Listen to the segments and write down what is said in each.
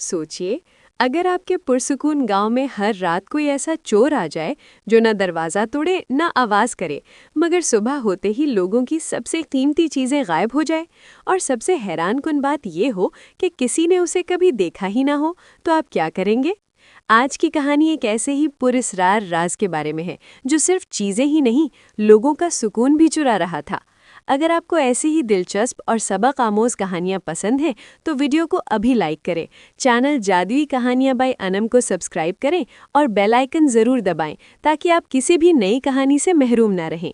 सोचिए, अगर आपके पुरसुकून गांव में हर रात कोई ऐसा चोर आ जाए जो न दरवाज़ा तोड़े न आवाज़ करे, मगर सुबह होते ही लोगों की सबसे कीमती चीज़ें गायब हो जाए, और सबसे हैरानकुन बात ये हो कि किसी ने उसे कभी देखा ही ना हो, तो आप क्या करेंगे? आज की कहानी एक ऐसे ही पुरस्रार राज के बारे में है जो सिर्फ चीज़ें ही नहीं, लोगों का सुकून भी चुरा रहा था। अगर आपको ऐसी ही दिलचस्प और सबक आमोज कहानियाँ पसंद हैं तो वीडियो को अभी लाइक करें, चैनल जादुई कहानियाँ बाय अनम को सब्सक्राइब करें और बेल आइकन ज़रूर दबाएं ताकि आप किसी भी नई कहानी से महरूम ना रहें।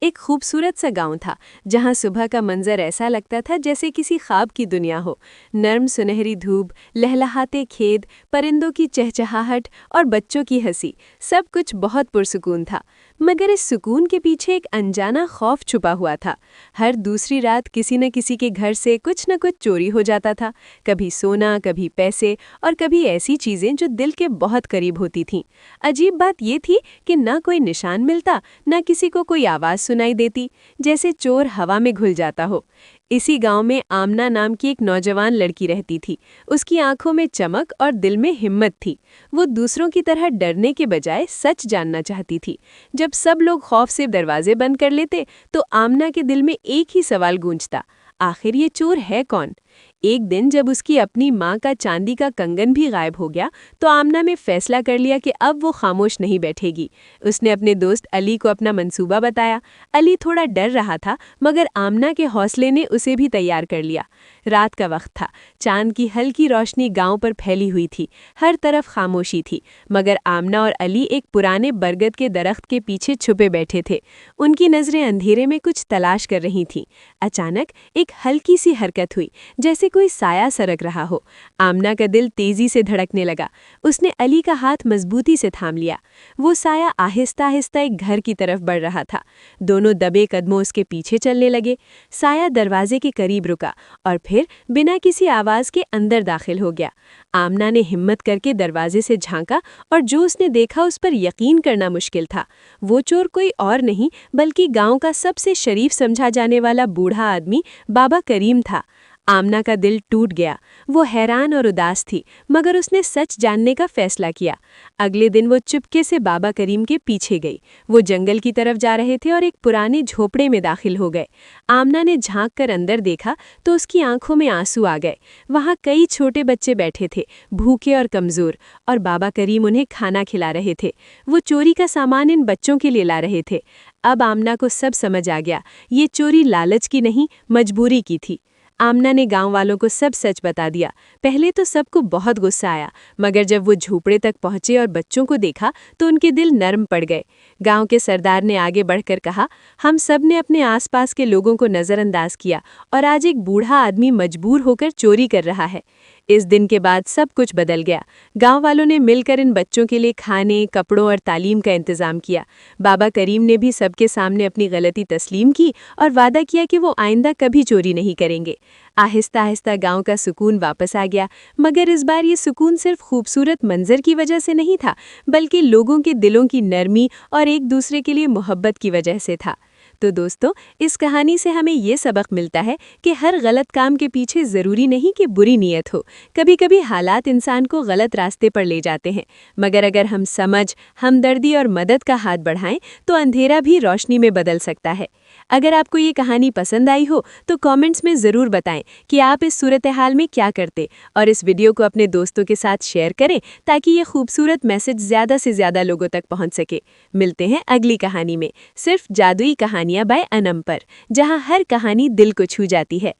एक खूबसूरत सा गांव था जहां सुबह का मंजर ऐसा लगता था जैसे किसी ख्वाब की दुनिया हो। नर्म सुनहरी धूप, लहलहाते खेत, परिंदों की चहचहाहट और बच्चों की हंसी, सब कुछ बहुत पुरसुकून था। मगर इस सुकून के पीछे एक अनजाना खौफ छुपा हुआ था। हर दूसरी रात किसी न किसी के घर से कुछ न कुछ चोरी हो जाता था, कभी सोना, कभी पैसे और कभी ऐसी चीज़ें जो दिल के बहुत करीब होती थीं। अजीब बात ये थी कि न कोई निशान मिलता, न किसी को कोई आवाज़ सुनाई देती, जैसे चोर हवा में घुल जाता हो। इसी गांव में आमना नाम की एक नौजवान लड़की रहती थी। उसकी आंखों में चमक और दिल में हिम्मत थी। वो दूसरों की तरह डरने के बजाय सच जानना चाहती थी। जब सब लोग खौफ से दरवाजे बंद कर लेते तो आमना के दिल में एक ही सवाल गूंजता, आखिर ये चोर है कौन? एक दिन जब उसकी अपनी माँ का चांदी का कंगन भी गायब हो गया तो आमना ने फैसला कर लिया कि अब वो खामोश नहीं बैठेगी। उसने अपने दोस्त अली को अपना मंसूबा बताया। अली थोड़ा डर रहा था, मगर आमना के हौसले ने उसे भी तैयार कर लिया। रात का वक्त था, चांद की हल्की रोशनी गांव पर फैली हुई थी, हर तरफ खामोशी थी, मगर आमना और अली एक पुराने बरगद के दरख्त के पीछे छुपे बैठे थे। उनकी नज़रें अंधेरे में कुछ तलाश कर रही थीं। अचानक एक हल्की सी हरकत हुई, जैसे कोई साया सरक रहा हो। आमना का दिल तेजी से धड़कने लगा। उसने अली का हाथ मजबूती से थाम लिया। वो साया आहिस्ता आहिस्ता एक घर की तरफ बढ़ रहा था। दोनों दबे कदमों उसके पीछे चलने लगे। साया दरवाजे के करीब रुका और फिर बिना किसी आवाज के अंदर दाखिल हो गया। आमना ने हिम्मत करके दरवाजे से झांका और जो उसने देखा उस पर यकीन करना मुश्किल था। वो चोर कोई और नहीं बल्कि गांव का सबसे शरीफ समझा जाने वाला बूढ़ा आदमी बाबा करीम था। आमना का दिल टूट गया। वो हैरान और उदास थी, मगर उसने सच जानने का फैसला किया। अगले दिन वो चुपके से बाबा करीम के पीछे गई। वो जंगल की तरफ जा रहे थे और एक पुराने झोपड़े में दाखिल हो गए। आमना ने झांक कर अंदर देखा तो उसकी आंखों में आंसू आ गए। वहाँ कई छोटे बच्चे बैठे थे, भूखे और कमज़ोर, और बाबा करीम उन्हें खाना खिला रहे थे। वो चोरी का सामान इन बच्चों के लिए ला रहे थे। अब आमना को सब समझ आ गया, ये चोरी लालच की नहीं, मजबूरी की थी। आमना ने गांव वालों को सब सच बता दिया। पहले तो सबको बहुत गुस्सा आया, मगर जब वो झोपड़े तक पहुंचे और बच्चों को देखा तो उनके दिल नरम पड़ गए। गांव के सरदार ने आगे बढ़कर कहा, हम सब ने अपने आसपास के लोगों को नज़रअंदाज किया और आज एक बूढ़ा आदमी मजबूर होकर चोरी कर रहा है। इस दिन के बाद सब कुछ बदल गया। गांव वालों ने मिलकर इन बच्चों के लिए खाने, कपड़ों और तालीम का इंतजाम किया। बाबा करीम ने भी सबके सामने अपनी गलती तस्लीम की और वादा किया कि वो आइंदा कभी चोरी नहीं करेंगे। आहिस्ता आहिस्ता गांव का सुकून वापस आ गया, मगर इस बार ये सुकून सिर्फ खूबसूरत मंजर की वजह से नहीं था, बल्कि लोगों के दिलों की नरमी और एक दूसरे के लिए मोहब्बत की वजह से था। तो दोस्तों, इस कहानी से हमें ये सबक मिलता है कि हर गलत काम के पीछे ज़रूरी नहीं कि बुरी नीयत हो। कभी कभी हालात इंसान को गलत रास्ते पर ले जाते हैं, मगर अगर हम समझ, हमदर्दी और मदद का हाथ बढ़ाएं तो अंधेरा भी रोशनी में बदल सकता है। अगर आपको ये कहानी पसंद आई हो तो कमेंट्स में ज़रूर बताएं कि आप इस सूरत हाल में क्या करते, और इस वीडियो को अपने दोस्तों के साथ शेयर करें ताकि ये खूबसूरत मैसेज ज़्यादा से ज़्यादा लोगों तक पहुंच सके। मिलते हैं अगली कहानी में, सिर्फ जादुई कहानियाँ बाय अनम पर, जहां हर कहानी दिल को छू जाती है।